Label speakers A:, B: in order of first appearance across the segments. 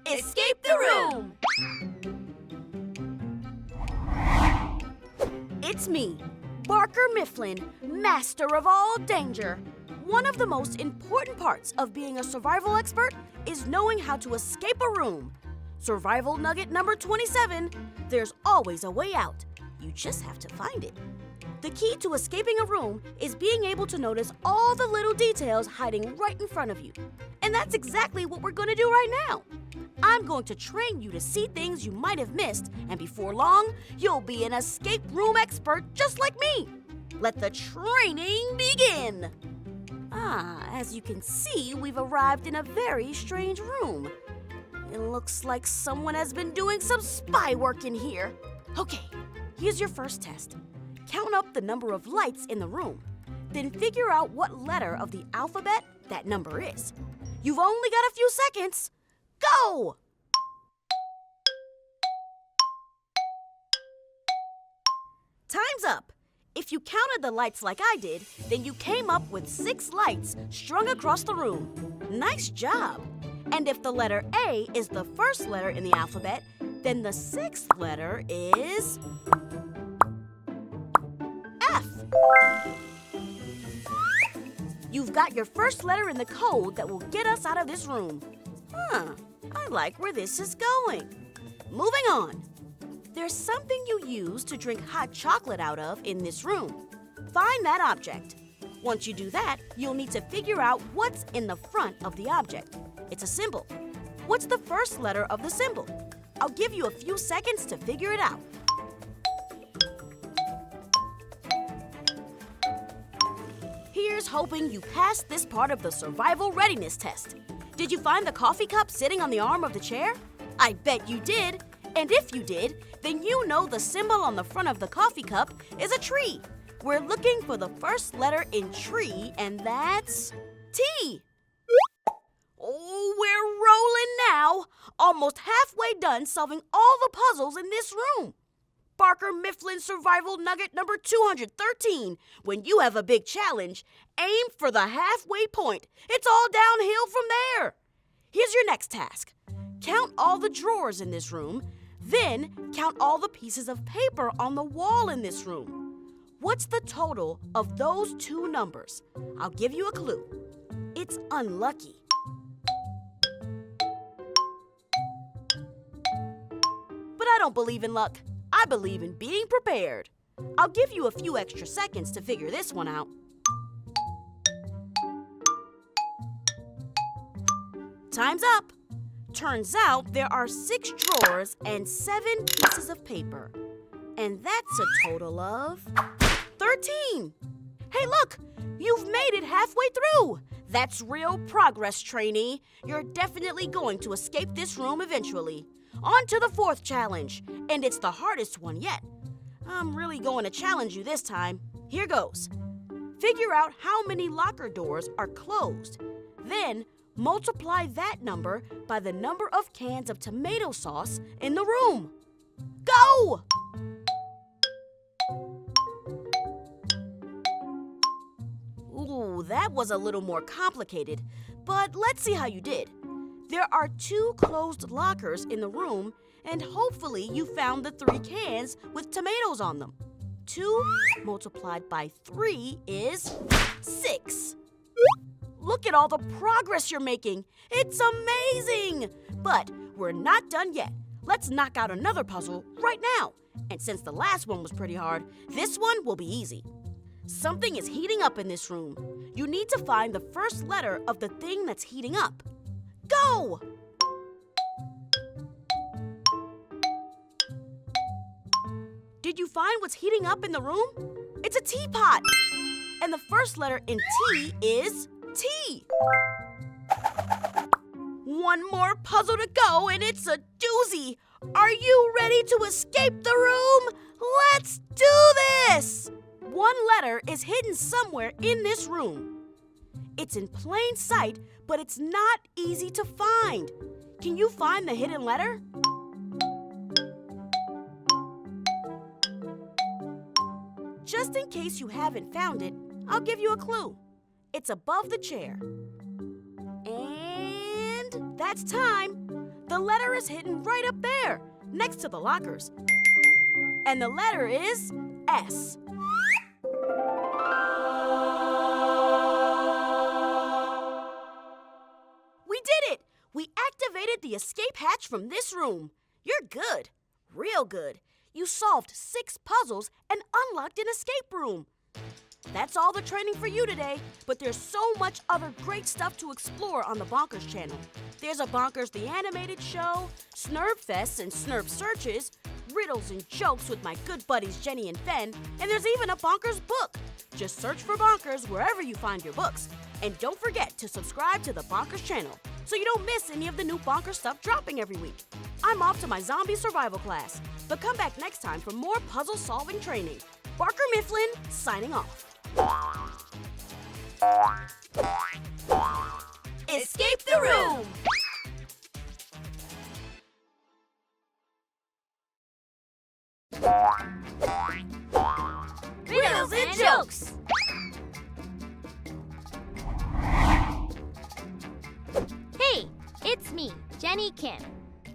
A: Escape the room! It's me, Barker Mifflin, master of all danger. One of the most important parts of being a survival expert is knowing how to escape a room. Survival nugget number 27, there's always a way out. You just have to find it. The key to escaping a room is being able to notice all the little details hiding right in front of you. And that's exactly what we're going to do right now. I'm going to train you to see things you might have missed, and before long, you'll be an escape room expert just like me. Let the training begin. As you can see, we've arrived in a very strange room. It looks like someone has been doing some spy work in here. Okay, here's your first test. Count up the number of lights in the room. Then figure out what letter of the alphabet that number is. You've only got a few seconds. Go! Time's up. If you counted the lights like I did, then you came up with 6 lights strung across the room. Nice job. And if the letter A is the first letter in the alphabet, then the 6th letter is F. You've got your first letter in the code that will get us out of this room. I like where this is going. Moving on. There's something you use to drink hot chocolate out of in this room. Find that object. Once you do that, you'll need to figure out what's in the front of the object. It's a symbol. What's the first letter of the symbol? I'll give you a few seconds to figure it out. Here's hoping you passed this part of the survival readiness test. Did you find the coffee cup sitting on the arm of the chair? I bet you did. And if you did, then you know the symbol on the front of the coffee cup is a tree. We're looking for the first letter in tree, and that's T. Oh, we're rolling now. Almost halfway done solving all the puzzles in this room. Barker Mifflin Survival Nugget number 213. When you have a big challenge, aim for the halfway point. It's all downhill from there. Here's your next task. Count all the drawers in this room. Then count all the pieces of paper on the wall in this room. What's the total of those 2 numbers? I'll give you a clue. It's unlucky. But I don't believe in luck. I believe in being prepared. I'll give you a few extra seconds to figure this one out. Time's up. Turns out there are 6 drawers and 7 pieces of paper. And that's a total of 13. Hey, look! You've made it halfway through. That's real progress, trainee. You're definitely going to escape this room eventually. On to the 4th challenge, and it's the hardest one yet. I'm really going to challenge you this time. Here goes. Figure out how many locker doors are closed. Then multiply that number by the number of cans of tomato sauce in the room. Go! Ooh, that was a little more complicated, but let's see how you did. There are 2 closed lockers in the room, and hopefully you found the 3 cans with tomatoes on them. 2 multiplied by 3 is 6. Look at all the progress you're making. It's amazing! But we're not done yet. Let's knock out another puzzle right now. And since the last one was pretty hard, this one will be easy. Something is heating up in this room. You need to find the first letter of the thing that's heating up. Go! Did you find what's heating up in the room? It's a teapot! And the first letter in T is T. One more puzzle to go, and it's a doozy. Are you ready to escape the room? Let's do this! One letter is hidden somewhere in this room. It's in plain sight, but it's not easy to find. Can you find the hidden letter? Just in case you haven't found it, I'll give you a clue. It's above the chair. And That's time. The letter is hidden right up there, next to the lockers. And the letter is S. We did it! We activated the escape hatch from this room. You're good. Real good. You solved 6 puzzles and unlocked an escape room. That's all the training for you today, but there's so much other great stuff to explore on the Bonkers channel. There's a Bonkers the Animated Show, Snerbfests and Snerbsearches, Riddles and Jokes with my good buddies Jenny and Fen, and there's even a Bonkers book. Just search for Bonkers wherever you find your books. And don't forget to subscribe to the Bonkers channel so you don't miss any of the new Bonkers stuff dropping every week. I'm off to my zombie survival class, but come back next time for more puzzle-solving training. Barker Mifflin, signing off. Escape the room! Riddles and Jokes!
B: Hey, it's me, Jenny Kim.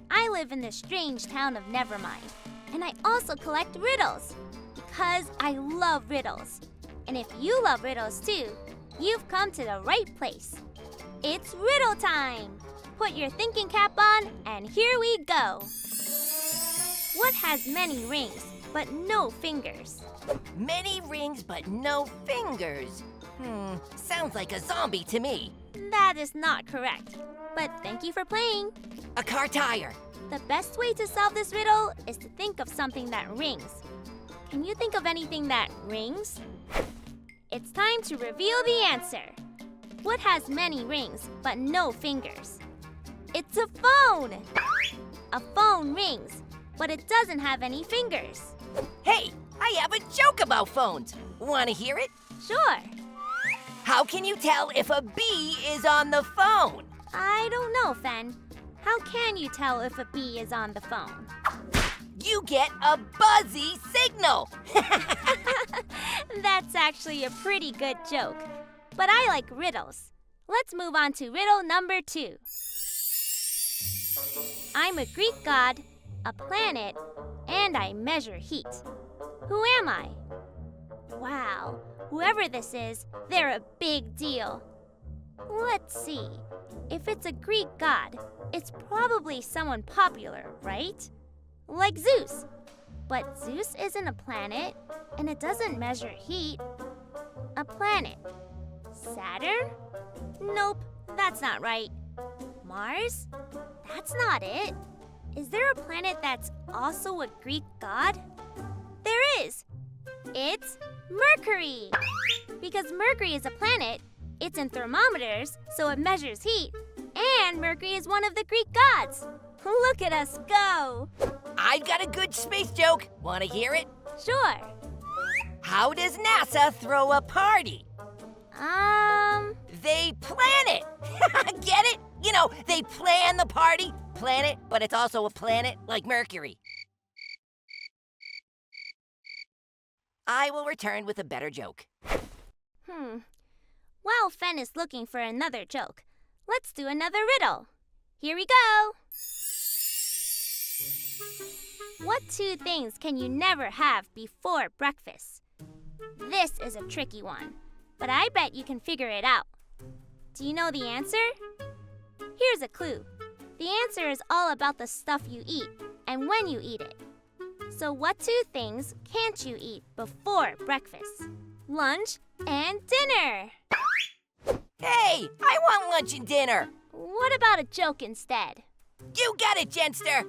B: I live in the strange town of Nevermind, and I also collect riddles because I love riddles. And if you love riddles too, you've come to the right place. It's riddle time! Put your thinking cap on, and here we go. What has many rings but no fingers?
C: Many rings but no fingers. Sounds like a zombie to me.
B: That is not correct, but thank you for playing.
C: A car tire.
B: The best way to solve this riddle is to think of something that rings. Can you think of anything that rings? It's time to reveal the answer. What has many rings but no fingers? It's a phone! A phone rings, but it doesn't have any fingers.
C: Hey, I have a joke about phones. Want to hear it?
B: Sure.
C: How can you tell if a bee is on the phone?
B: I don't know, Fen. How can you tell if a bee is on the phone?
C: You get a buzzy signal.
B: That's actually a pretty good joke. But I like riddles. Let's move on to riddle number 2. I'm a Greek god, a planet, and I measure heat. Who am I? Wow, whoever this is, they're a big deal. Let's see. If it's a Greek god, it's probably someone popular, right? Like Zeus. But Zeus isn't a planet, and it doesn't measure heat. A planet. Saturn? Nope, that's not right. Mars? That's not it. Is there a planet that's also a Greek god? There is. It's Mercury. Because Mercury is a planet, it's in thermometers, so it measures heat. And Mercury is one of the Greek gods. Look at us go.
C: I've got a good space joke. Want to hear it?
B: Sure.
C: How does NASA throw a party? They plan it. Get it? You know, they plan the party. Planet, but it's also a planet like Mercury. I will return with a better joke.
B: While Fen is looking for another joke, let's do another riddle. Here we go. What 2 things can you never have before breakfast? This is a tricky one, but I bet you can figure it out. Do you know the answer? Here's a clue. The answer is all about the stuff you eat and when you eat it. So what 2 things can't you eat before breakfast? Lunch and dinner.
C: Hey, I want lunch and dinner.
B: What about a joke instead?
C: You got it, Jenster.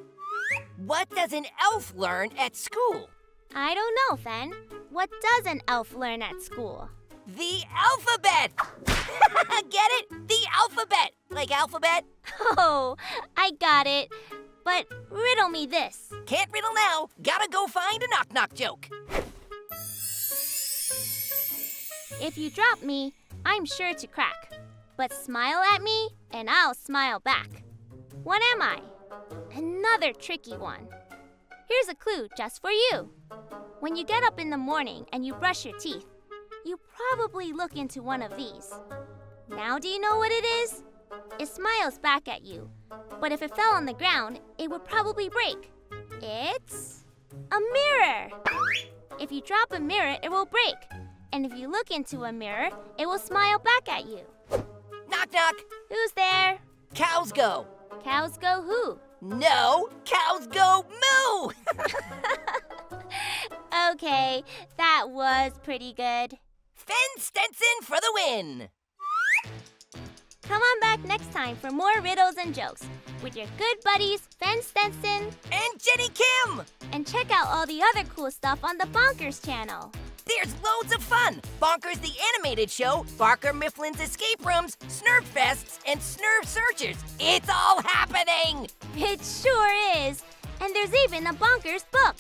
C: What does an elf learn at school?
B: I don't know, Fen. What does an elf learn at school?
C: The alphabet! Get it? The alphabet! Like alphabet?
B: Oh, I got it. But riddle me this.
C: Can't riddle now. Gotta go find a knock-knock joke.
B: If you drop me, I'm sure to crack. But smile at me, and I'll smile back. What am I? Another tricky one. Here's a clue just for you. When you get up in the morning and you brush your teeth, you probably look into one of these. Now do you know what it is? It smiles back at you. But if it fell on the ground, it would probably break. It's a mirror. If you drop a mirror, it will break. And if you look into a mirror, it will smile back at you.
C: Knock, knock.
B: Who's there?
C: Cows go.
B: Cows go who?
C: No, cows go moo!
B: Okay, that was pretty good.
C: Finn Stenson for the win!
B: Come on back next time for more riddles and jokes with your good buddies, Fen Stenson
C: And Jenny Kim!
B: and check out all the other cool stuff on the Bonkers channel.
C: There's loads of fun! Bonkers the Animated Show, Barker Mifflin's Escape Rooms, Snerbfests, and Snerbsearches. It's all happening!
B: It sure is. And there's even a Bonkers book.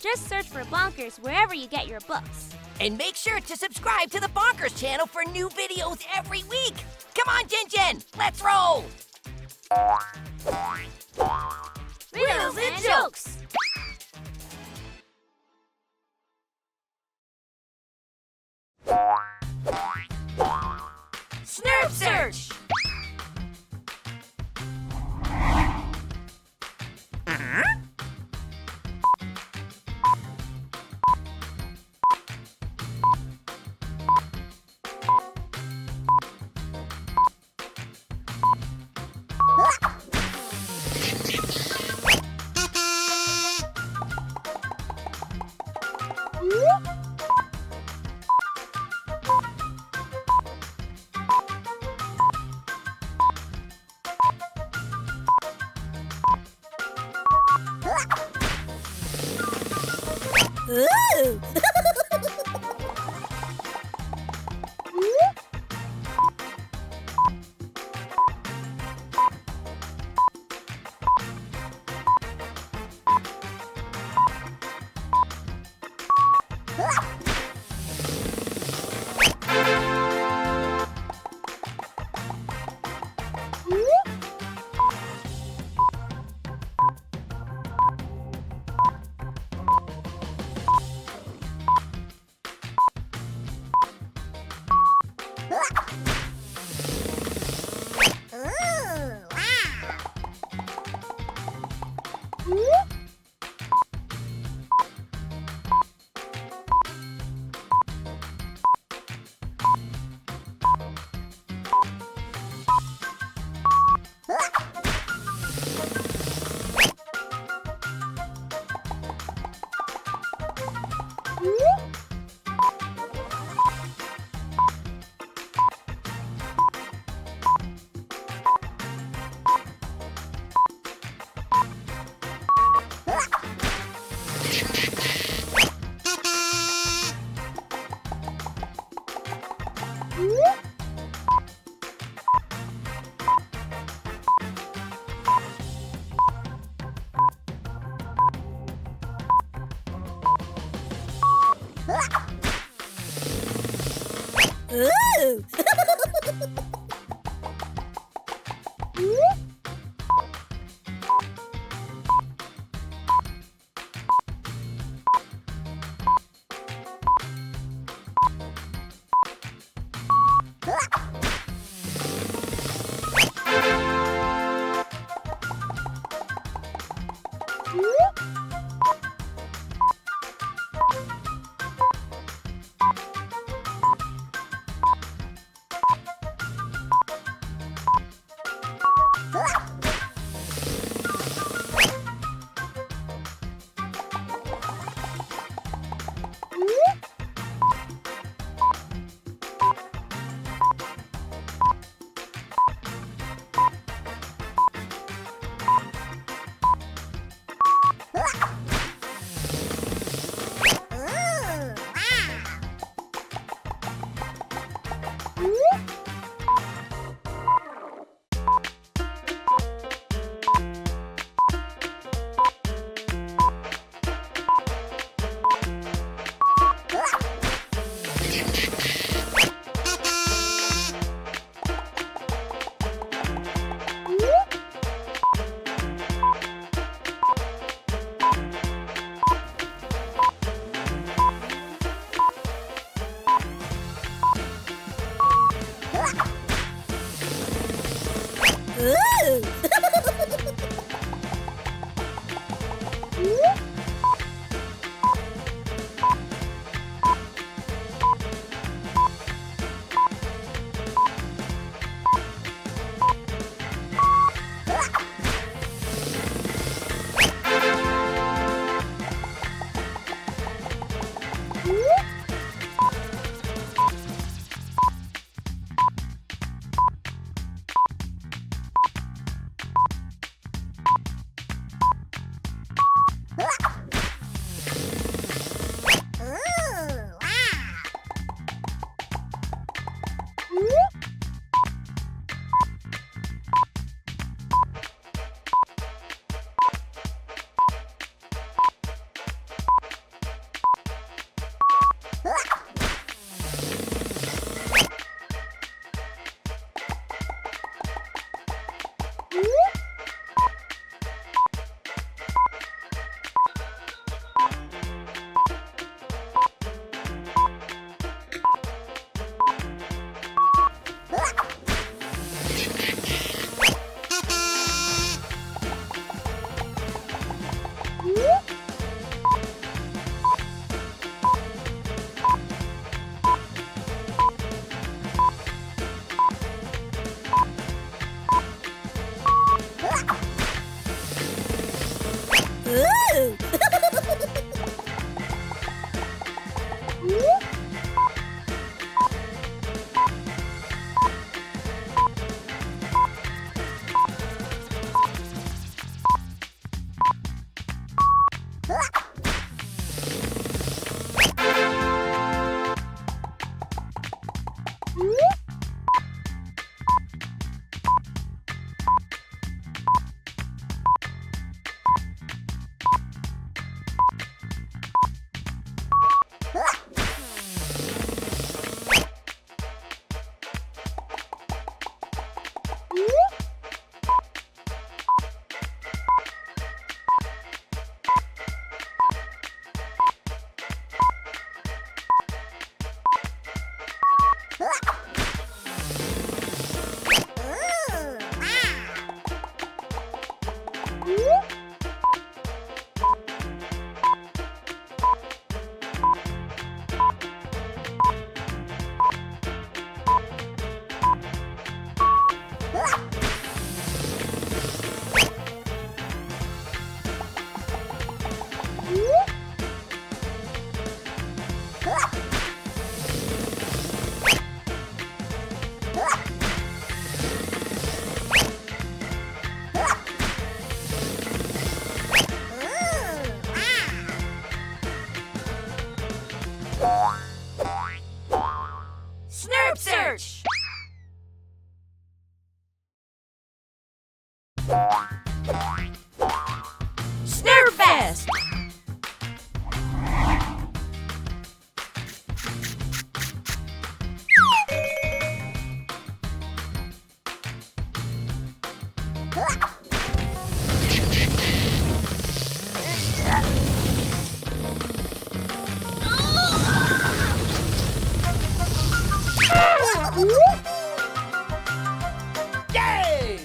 B: Just search for Bonkers wherever you get your books.
C: And make sure to subscribe to the Bonkers channel for new videos every week. Come on, Jen, let's roll!
B: Riddles and jokes.
C: Snerbsearch!
D: Ooh! Ooh!
C: Snerbsearch! Snerbfests! Yay!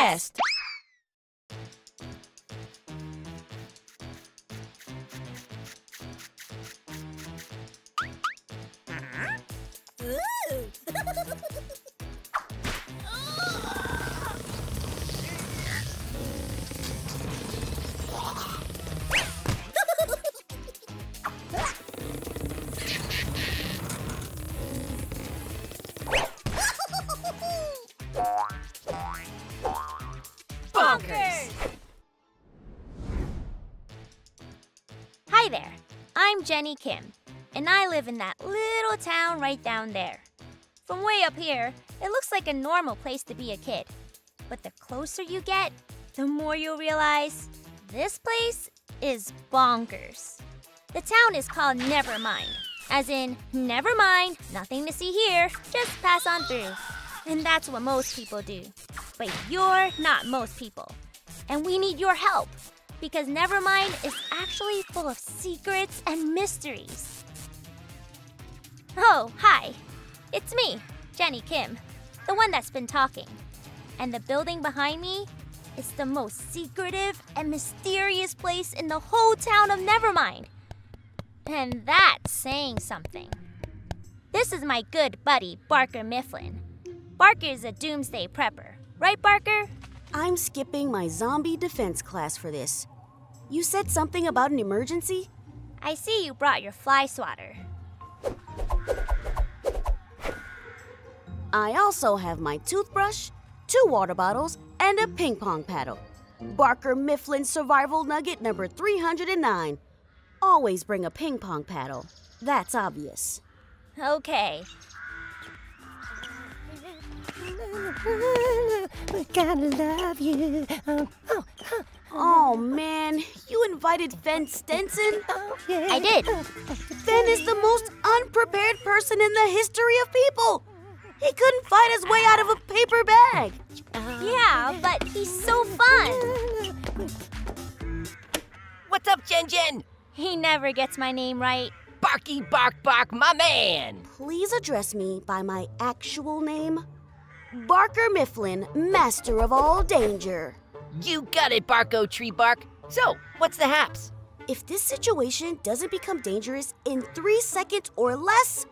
C: Snerbfest!
D: Ooh.
C: Bonkers!
B: Hi there, I'm Jenny Kim, and I live in that little town right down there. From way up here, it looks like a normal place to be a kid. But the closer you get, the more you'll realize this place is bonkers. The town is called Nevermind, as in, never mind, nothing to see here, just pass on through. And that's what most people do. But you're not most people. And we need your help, because Nevermind is actually full of secrets and mysteries. Oh, hi. It's me, Jenny Kim, the one that's been talking. And the building behind me is the most secretive and mysterious place in the whole town of Nevermind. And that's saying something. This is my good buddy, Barker Mifflin. Barker is a doomsday prepper. Right, Barker?
A: I'm skipping my zombie defense class for this. You said something about an emergency?
B: I see you brought your fly swatter.
A: I also have my toothbrush, 2 water bottles, and a ping pong paddle. Barker Mifflin survival nugget number 309. Always bring a ping pong paddle. That's obvious.
B: Okay.
D: We gotta love you.
A: Oh man, you invited Fen Stenson?
D: Yeah.
B: I did.
A: Fen is the most unprepared person in the history of people. He couldn't fight his way out of a paper bag.
B: Yeah, but he's so fun.
C: What's up, Jen Jen?
B: He never gets my name right.
C: Barky Bark Bark, my man!
A: Please address me by my actual name. Barker Mifflin, master of all danger.
C: You got it, Barko Tree Bark. So, what's the haps?
A: If this situation doesn't become dangerous in 3 seconds or less,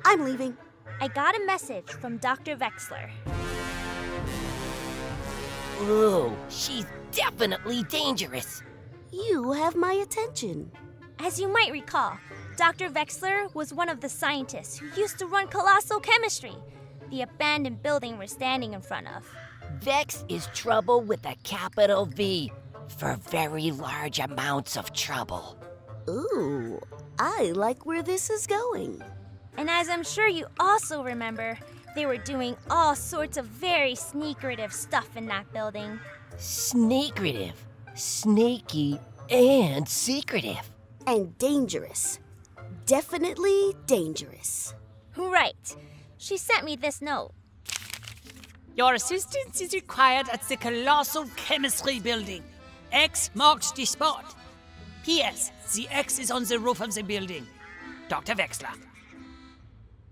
A: I'm leaving.
B: I got a message from Dr. Wexler.
C: Ooh, she's definitely dangerous.
A: You have my attention.
B: As you might recall, Dr. Wexler was one of the scientists who used to run Colossal Chemistry, the abandoned building we're standing in front of.
C: Vex is trouble with a capital V for very large amounts of trouble.
A: Ooh, I like where this is going.
B: And as I'm sure you also remember, they were doing all sorts of very sneakerative stuff in that building.
C: Sneakerative, snaky, and secretive.
A: And dangerous. Definitely dangerous.
B: Right. She sent me this note.
E: Your assistance is required at the Colossal Chemistry Building. X marks the spot. P.S. The X is on the roof of the building. Dr. Wexler.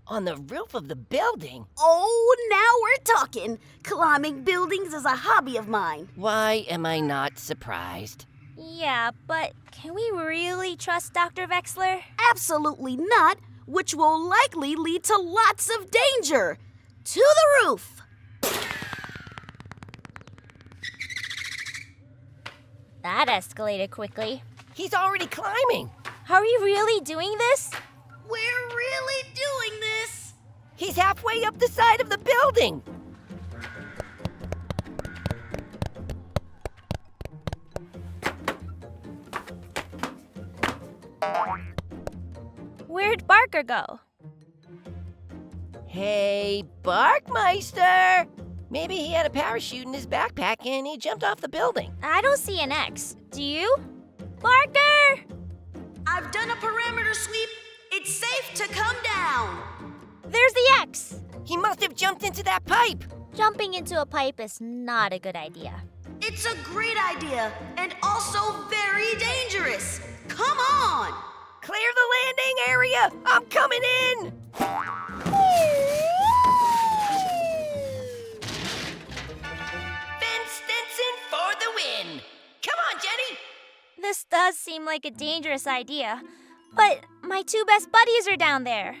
C: On the roof of the building?
A: Oh, now we're talking. Climbing buildings is a hobby of mine.
C: Why am I not surprised?
B: Yeah, but can we really trust Dr. Wexler?
A: Absolutely not, which will likely lead to lots of danger. To the roof.
B: That escalated quickly.
C: He's already climbing.
B: Are we really doing this?
A: We're really doing this.
C: He's halfway up the side of the building.
B: Where'd Barker go?
C: Hey, Barkmeister! Maybe he had a parachute in his backpack and he jumped off the building.
B: I don't see an X. Do you? Barker!
A: I've done a perimeter sweep. It's safe to come down.
B: There's the X!
C: He must have jumped into that pipe.
B: Jumping into a pipe is not a good idea.
A: It's a great idea and also very dangerous. Come on.
C: Clear the landing area. I'm coming in. Fence
B: does seem like a dangerous idea, but my two best buddies are down there.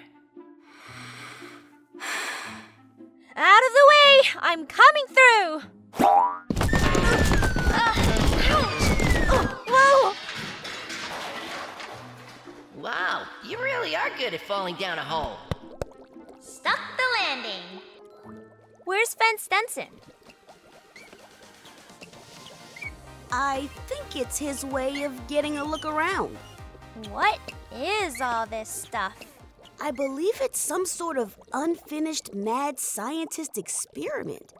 B: Out of the way! I'm coming through! Whoa!
C: Wow, you really are good at falling down a hole.
B: Stuck the landing. Where's Fence Stenson?
A: I think it's his way of getting a look around.
B: What is all this stuff?
A: I believe it's some sort of unfinished mad scientist experiment.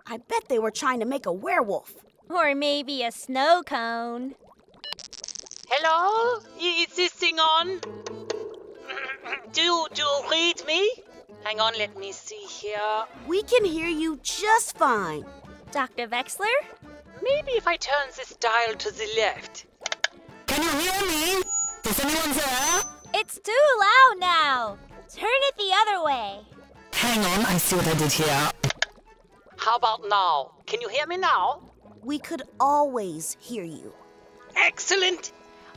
A: I bet they were trying to make a werewolf.
B: Or maybe a snow cone.
E: Hello? Is this thing on? Do you read me? Hang on, let me see here.
A: We can hear you just fine.
B: Dr. Wexler?
E: Maybe if I turn this dial to the left.
D: Can you hear me? Is anyone there?
B: It's too loud now. Turn it the other way.
D: Hang on, I see what I did here.
E: How about now? Can you hear me now?
A: We could always hear you.
E: Excellent!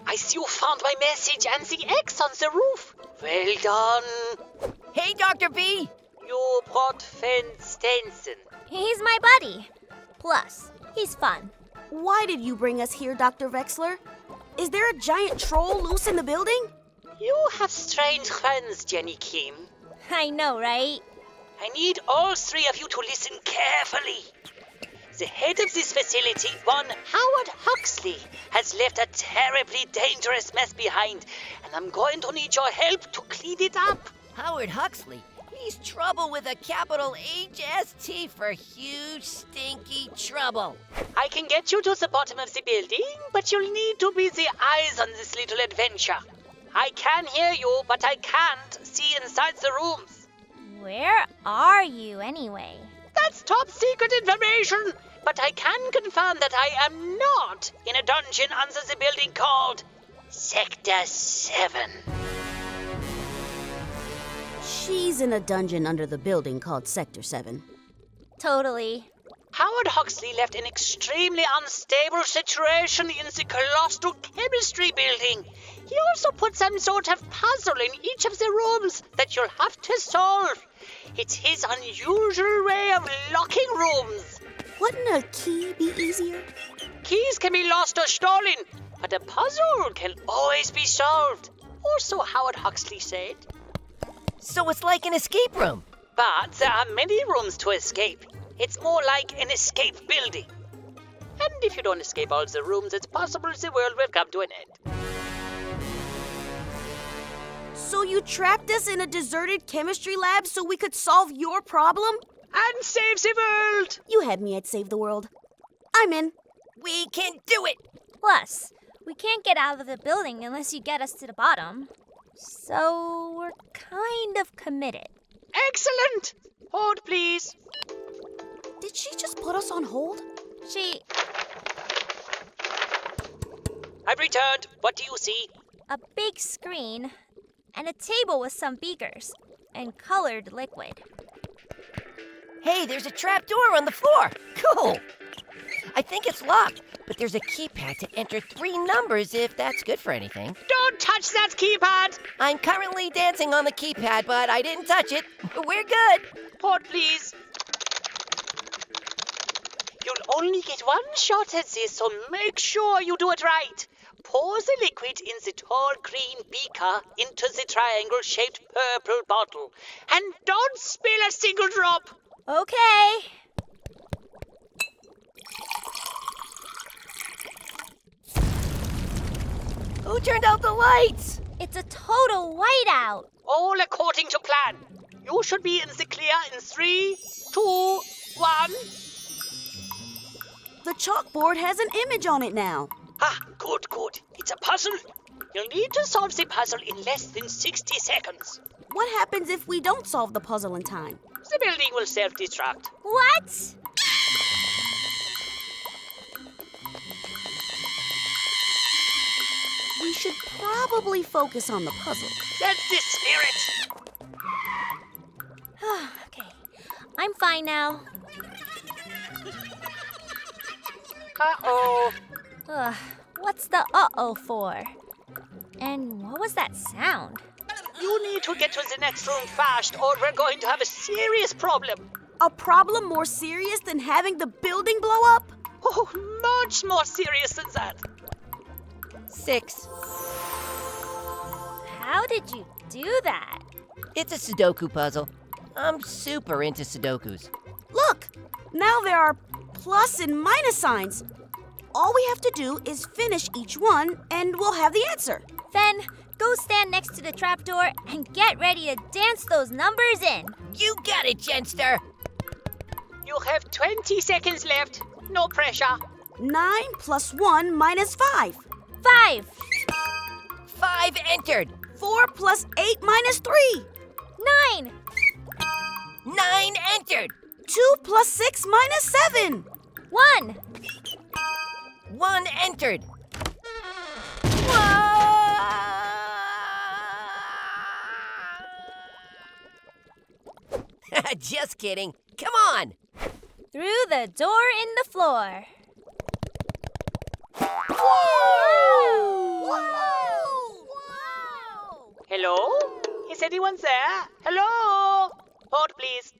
E: I see you found my message and the X on the roof. Well done.
C: Hey, Dr. B!
E: You brought Fence Stenson.
B: He's my buddy. Plus, he's fun.
A: Why did you bring us here, Dr. Wexler? Is there a giant troll loose in the building?
E: You have strange friends, Jenny Kim.
B: I know, right?
E: I need all three of you to listen carefully. The head of this facility, one Howard Huxley, has left a terribly dangerous mess behind, and I'm going to need your help to clean it up.
C: Howard Huxley? He's trouble with a capital HST for huge, stinky trouble.
E: I can get you to the bottom of the building, but you'll need to be the eyes on this little adventure. I can hear you, but I can't see inside the rooms.
B: Where are you anyway?
E: That's top secret information, but I can confirm that I am not in a dungeon under the building called Sector 7.
A: She's in a dungeon under the building called Sector 7.
B: Totally.
E: Howard Huxley left an extremely unstable situation in the colossal chemistry building. He also put some sort of puzzle in each of the rooms that you'll have to solve. It's his unusual way of locking rooms.
A: Wouldn't a key be easier?
E: Keys can be lost or stolen, but a puzzle can always be solved. Or so Howard Huxley said.
C: So it's like an escape room.
E: But there are many rooms to escape. It's more like an escape building. And if you don't escape all the rooms, it's possible the world will come to an end.
A: So you trapped us in a deserted chemistry lab so we could solve your problem?
E: And save the world!
A: You had me at Save the World. I'm in.
C: We can do it!
B: Plus, we can't get out of the building unless you get us to the bottom. So we're kind of committed.
E: Excellent! Hold, please.
A: Did she just put us on hold?
E: I've returned. What do you see?
B: A big screen and a table with some beakers and colored liquid.
C: Hey, there's a trap door on the floor. Cool. I think it's locked, but there's a keypad to enter 3 numbers if that's good for anything.
E: Don't touch that keypad!
C: I'm currently dancing on the keypad, but I didn't touch it. We're good.
E: Hold, please. You'll only get one shot at this, so make sure you do it right. Pour the liquid in the tall green beaker into the triangle-shaped purple bottle. And don't spill a single drop.
B: Okay.
C: Who turned out the lights?
B: It's a total whiteout.
E: All according to plan. You should be in the clear in 3, 2, 1.
A: The chalkboard has an image on it now.
E: Ah, good. It's a puzzle. You'll need to solve the puzzle in less than 60 seconds.
A: What happens if we don't solve the puzzle in time?
E: The building will self-destruct.
B: What?
A: We should probably focus on the puzzle.
E: That's the spirit.
B: Okay, I'm fine now.
E: Uh-oh.
B: Ugh, What's the uh-oh for? And what was that sound?
E: You need to get to the next room fast, or we're going to have a serious problem.
A: A problem more serious than having the building blow up?
E: Oh, much more serious than that.
C: 6.
B: How did you do that?
C: It's a Sudoku puzzle. I'm super into Sudokus.
A: Look, now there are plus and minus signs. All we have to do is finish each one and we'll have the answer.
B: Then, go stand next to the trapdoor and get ready to dance those numbers in.
C: You got it, Jenster.
E: You have 20 seconds left. No pressure.
A: 9 plus 1 minus 5.
B: 5,
C: 5 entered.
A: 4 plus 8 minus 3.
B: 9,
C: 9 entered.
A: 2 plus 6 minus 7.
B: 1.
C: 1 entered. Just kidding. Come on.
B: Through the door in the floor.
E: Hello? Is anyone there? Hello? Hold, please.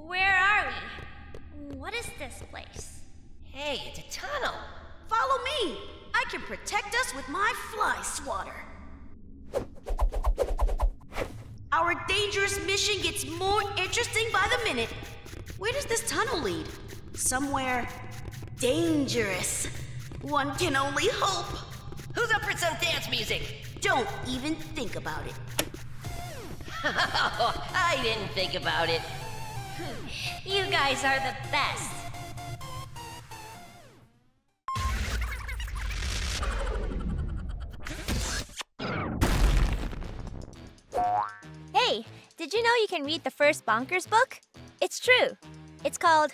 B: Where are we? What is this place?
C: Hey, it's a tunnel.
A: Follow me. I can protect us with my fly swatter. Our dangerous mission gets more interesting by the minute. Where does this tunnel lead? Somewhere dangerous. One can only hope.
C: Who's up for some dance music?
A: Don't even think about it.
C: I didn't think about it.
B: You guys are the best. Hey, did you know you can read the first Bonkers book? It's true. It's called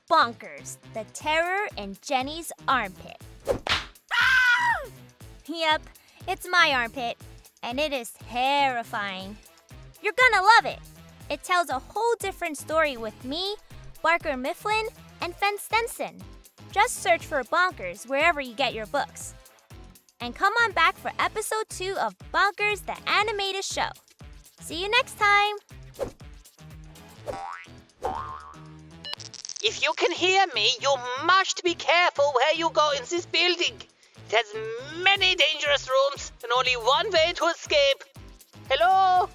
B: Bonkers, The Terror in Jenny's Armpit. Yep, it's my armpit, and it is terrifying. You're gonna love it. It tells a whole different story with me, Barker Mifflin, and Fen Stenson. Just search for Bonkers wherever you get your books. And come on back for episode 2 of Bonkers the Animated Show. See you next time!
E: If you can hear me, you must be careful where you go in this building. It has many dangerous rooms and only one way to escape. Hello?